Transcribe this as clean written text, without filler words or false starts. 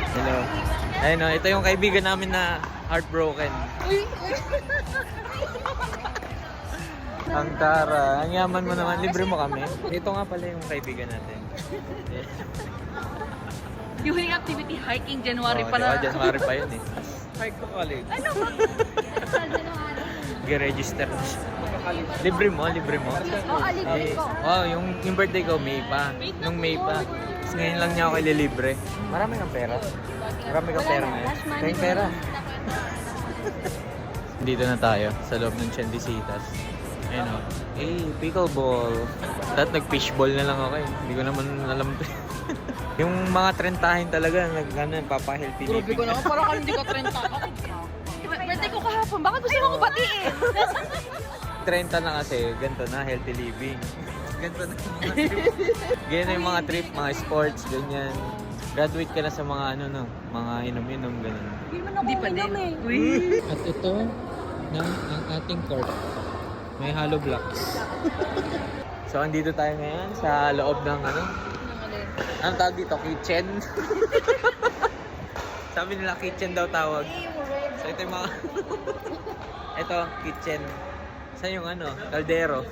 Hello. Ayun o, ito yung kaibigan namin na heartbroken. Ang tara, ang yaman mo naman, libre mo kami. Ito nga pala yung kaibigan natin. Yung huling activity, hiking January Oh, pala. diba? January pa yun eh. Hike ko college. Ano ba? G-register na siya. Libre mo, libre mo. Oo, libre ko. Oh, yung birthday ko, May pa. Nung May pa. Tapos ngayon lang niya ako ililibre. Marami kang pera. Marami kang pera ngayon. Kaya pera. Dito na tayo sa loob ng Chandisitas. Ayun o. Pickleball. Dahil nag-fishball na lang ako eh. Hindi ko naman alam. Yung mga trentahin talaga, nagpapa-healthy living. Grabe ko naman, parang ka hindi ka 30. Birthday ko kahapon, bakit gusto mo ko batiin? 30 na kasi, ganito na, healthy living. Ganito na yung mga trip. Ganyan na yung mga trip, mga sports, ganyan. Graduate ka na sa mga ano no, mga inom-inom, ganun. Hindi pa din. Uy. At ito na ang ating court. May hollow blocks. So, andito tayo ngayon sa loob ng ano? Anong tawag dito? Kitchen? Sabi nila kitchen daw tawag. So, ito yung mga... ito, kitchen. Saan yung ano? Kaldero.